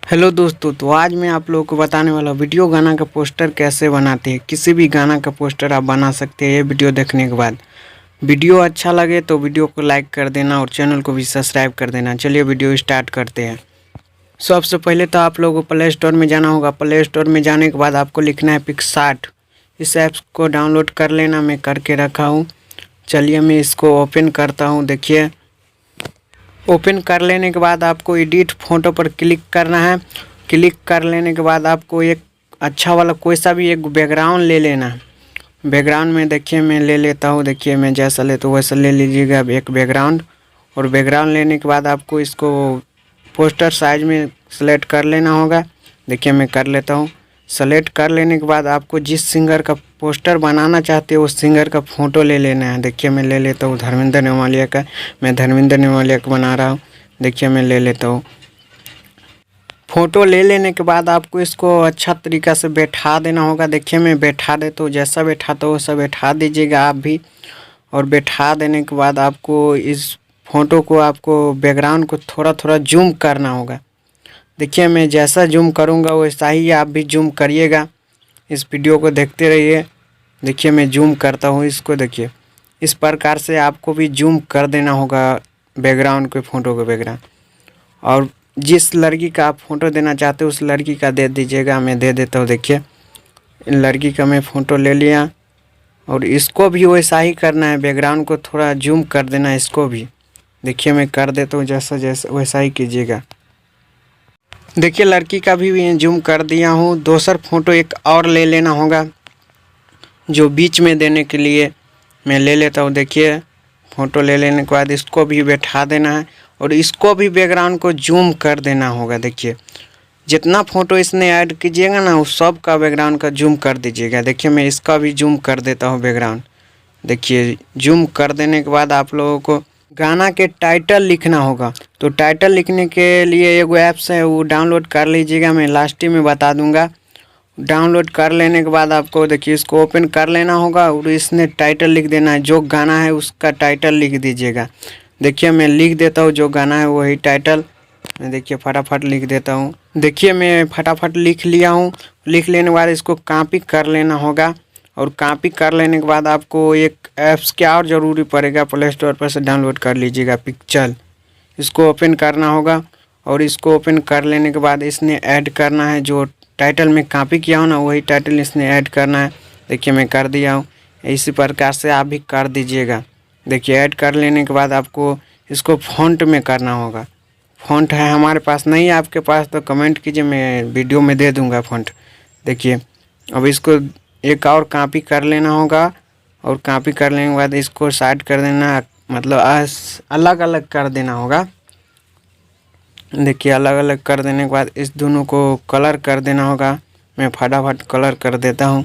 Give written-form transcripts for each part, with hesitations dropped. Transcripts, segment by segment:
Hello दोस्तों, तो आज मैं आप लोगों को बताने वाला वीडियो गाना का पोस्टर कैसे बनाते हैं। किसी भी गाना का पोस्टर आप बना सकते हैं ये वीडियो देखने के बाद। वीडियो अच्छा लगे तो वीडियो को लाइक कर देना और चैनल को भी सब्सक्राइब कर देना। चलिए वीडियो स्टार्ट करते हैं। सबसे पहले तो आप लोगों को प्ले स्टोर में जाना होगा। प्ले स्टोर में जाने के बाद आपको लिखना है पिक्सार्ट। इस ऐप्स को डाउनलोड कर लेना, मैं करके रखा हूँ। चलिए मैं इसको ओपन करता हूँ। देखिए, ओपन कर लेने के बाद आपको एडिट फ़ोटो पर क्लिक करना है। क्लिक कर लेने के बाद आपको एक अच्छा वाला कोई सा भी एक बैकग्राउंड ले लेना है। बैकग्राउंड में देखिए मैं ले लेता हूँ। देखिए मैं जैसा ले तो वैसा ले लीजिएगा एक बैकग्राउंड। और बैकग्राउंड लेने के बाद आपको इसको पोस्टर साइज में सेलेक्ट कर लेना होगा। देखिए मैं कर लेता हूँ। सेलेक्ट कर लेने के बाद आपको जिस सिंगर का पोस्टर बनाना चाहते हो उस सिंगर का फ़ोटो ले लेना है। देखिए मैं ले लेता हूँ धर्मेंद्र नेवालिया का। मैं धर्मेंद्र नेवालिया का बना रहा हूँ। देखिए मैं ले लेता हूँ। फ़ोटो ले लेने के बाद आपको इसको अच्छा तरीक़ा से बैठा देना होगा। देखिए मैं बैठा देता हूँ। जैसा बैठाता हूँ वैसा बैठा दीजिएगा आप भी। और बैठा देने के बाद आपको इस फ़ोटो को आपको बैकग्राउंड को थोड़ा थोड़ा जूम करना होगा। देखिए मैं जैसा जूम करूँगा वैसा ही आप भी जूम करिएगा। इस वीडियो को देखते रहिए। देखिए मैं जूम करता हूँ इसको। देखिए इस प्रकार से आपको भी जूम कर देना होगा बैकग्राउंड के फ़ोटो को बैकग्राउंड। और जिस लड़की का आप फ़ोटो देना चाहते हो उस लड़की का दे दीजिएगा। मैं दे देता हूँ। देखिए लड़की का मैं फ़ोटो ले लिया और इसको भी वैसा ही करना है। बैकग्राउंड को थोड़ा जूम कर देना है इसको भी। देखिए मैं कर देता हूँ। जैसा वैसा ही कीजिएगा। देखिए लड़की का भी जूम कर दिया हूँ। दूसरा फ़ोटो एक और ले लेना होगा जो बीच में देने के लिए मैं ले लेता हूँ। देखिए फ़ोटो ले लेने के बाद इसको भी बैठा देना है और इसको भी बैकग्राउंड को जूम कर देना होगा। देखिए जितना फ़ोटो इसने ऐड कीजिएगा ना उस सब का बैकग्राउंड का जूम कर दीजिएगा। देखिए मैं इसका भी जूम कर देता हूँ बैकग्राउंड। देखिए जूम कर देने के बाद आप लोगों को गाना के टाइटल लिखना होगा। तो टाइटल लिखने के लिए एक ऐप्स है वो डाउनलोड कर लीजिएगा। मैं लास्ट में बता दूंगा। डाउनलोड कर लेने के बाद आपको देखिए इसको ओपन कर लेना होगा और इसने टाइटल लिख देना है। जो गाना है उसका टाइटल लिख दीजिएगा। देखिए मैं लिख देता हूँ जो गाना है वही टाइटल मैं देखिए फटाफट लिख देता हूँ। देखिए मैं फटाफट लिख लिया हूँ। लिख लेने के बाद इसको कॉपी कर लेना होगा। और कॉपी कर लेने के बाद आपको एक ऐप्स क्या और ज़रूरी पड़ेगा, प्ले स्टोर पर से डाउनलोड कर लीजिएगा पिक्चल। इसको ओपन करना होगा और इसको ओपन कर लेने के बाद इसने ऐड करना है जो टाइटल में कॉपी किया हो ना वही टाइटल इसने ऐड करना है। देखिए मैं कर दिया हूँ। इसी प्रकार से आप भी कर दीजिएगा। देखिए ऐड कर लेने के बाद आपको इसको फ़ॉन्ट में करना होगा। फ़ॉन्ट है हमारे पास नहीं है, आपके पास तो कमेंट कीजिए, मैं वीडियो में दे दूँगा फ़ॉन्ट। देखिए अब इसको एक और कॉपी कर लेना होगा और कॉपी कर लेने के बाद इसको साइड कर देना, मतलब अलग अलग कर देना होगा। देखिए अलग अलग कर देने के बाद इस दोनों को कलर कर देना होगा। मैं फटाफट कलर कर देता हूँ।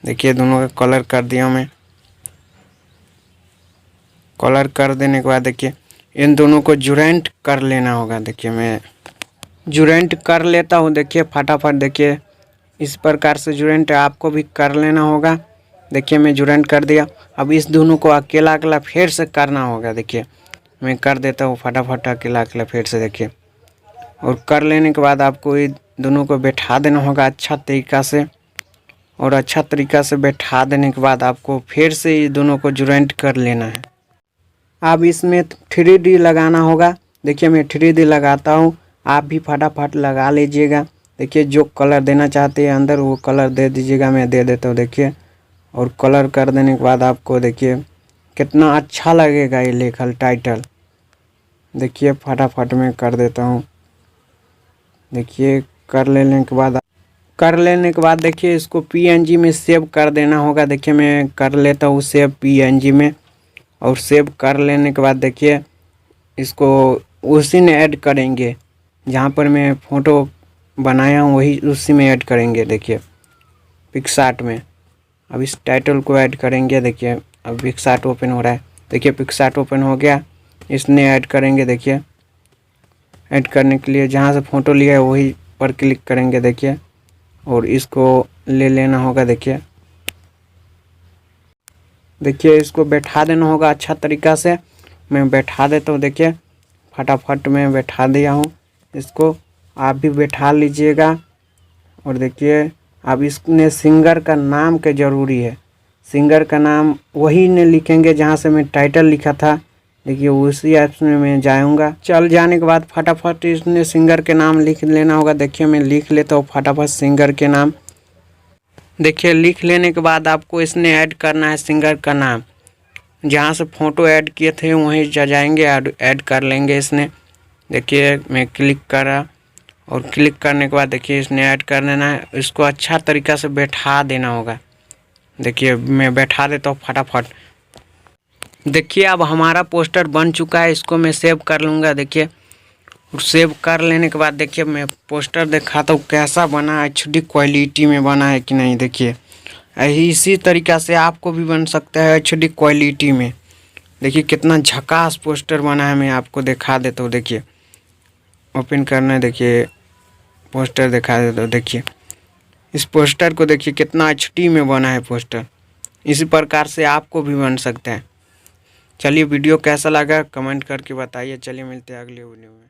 देखिए दोनों का कलर कर दिया मैं। कलर कर देने के बाद देखिए इन दोनों को जुरेंट कर लेना होगा। देखिए मैं जुरेंट कर लेता हूँ। देखिए फटाफट देखिए इस प्रकार से जुरेंट आपको भी कर लेना होगा। देखिए मैं जुरेंट कर दिया। अब इस दोनों को अकेला अकेला फिर से करना होगा। देखिए मैं कर देता हूँ फटाफट अकेला अकेला फिर से। देखिए और कर लेने के बाद आपको ये दोनों को बैठा देना होगा अच्छा तरीक़ा से। और अच्छा तरीक़ा से बैठा देने के बाद आपको फिर से ये दोनों को जुरेंट कर लेना है। अब इसमें 3D लगाना होगा। देखिए मैं 3D लगाता हूँ, आप भी फटाफट लगा लीजिएगा। देखिए जो कलर देना चाहते हैं अंदर वो कलर दे दीजिएगा। मैं दे देता हूँ। देखिए और कलर कर देने के बाद आपको देखिए कितना अच्छा लगेगा ये लिखल टाइटल। देखिए फटाफट मैं कर देता हूँ। देखिए कर लेने के बाद देखिए इसको PNG में सेव कर देना होगा। देखिए मैं कर लेता हूँ सेव PNG में। और सेव कर लेने के बाद देखिए इसको उसी में ऐड करेंगे जहाँ पर मैं फ़ोटो बनाया हूँ वही उसी में ऐड करेंगे। देखिए पिक्सार्ट में अब इस टाइटल को ऐड करेंगे। देखिए अब पिक्सार्ट ओपन हो रहा है। देखिए पिक्सार्ट ओपन हो गया। इसने ऐड करेंगे। देखिए ऐड करने के लिए जहाँ से फ़ोटो लिया है वही पर क्लिक करेंगे। देखिए और इसको ले लेना होगा। देखिए इसको बैठा देना होगा अच्छा तरीक़ा से। मैं बैठा देता हूँ। देखिए फटाफट मैं बैठा दिया हूँ इसको। आप भी बैठा लीजिएगा। और देखिए अब इसमें सिंगर का नाम के ज़रूरी है, सिंगर का नाम वही ने लिखेंगे जहाँ से मैं टाइटल लिखा था। देखिए उसी ऐप्स में मैं जाऊँगा। चल जाने के बाद फटाफट इसने सिंगर के नाम लिख लेना होगा। देखिए मैं लिख लेता हूँ फटाफट सिंगर के नाम। देखिए लिख लेने के बाद आपको इसने ऐड करना है सिंगर का नाम। जहाँ से फ़ोटो ऐड किए थे वहीं जाएंगे, ऐड कर लेंगे इसने। देखिए मैं क्लिक करा और क्लिक करने के बाद देखिए इसने ऐड कर देना है। इसको अच्छा तरीक़ा से बैठा देना होगा। देखिए मैं बैठा देता हूँ फटाफट। देखिए अब हमारा पोस्टर बन चुका है, इसको मैं सेव कर लूँगा। देखिए सेव कर लेने के बाद देखिए मैं पोस्टर दिखाता हूँ कैसा बना है, HD क्वालिटी में बना है कि नहीं। देखिए इसी तरीक़ा से आपको भी बन सकता है HD क्वालिटी में। देखिए कितना झकास पोस्टर बना है, मैं आपको दिखा देता हूँ। देखिए ओपन करना है, देखिए पोस्टर दिखा देता हूँ। देखिए इस पोस्टर को देखिए कितना HD में बना है पोस्टर। इसी प्रकार से आपको भी बन सकता है। चलिए वीडियो कैसा लगा कमेंट करके बताइए। चलिए मिलते हैं अगले वीडियो में।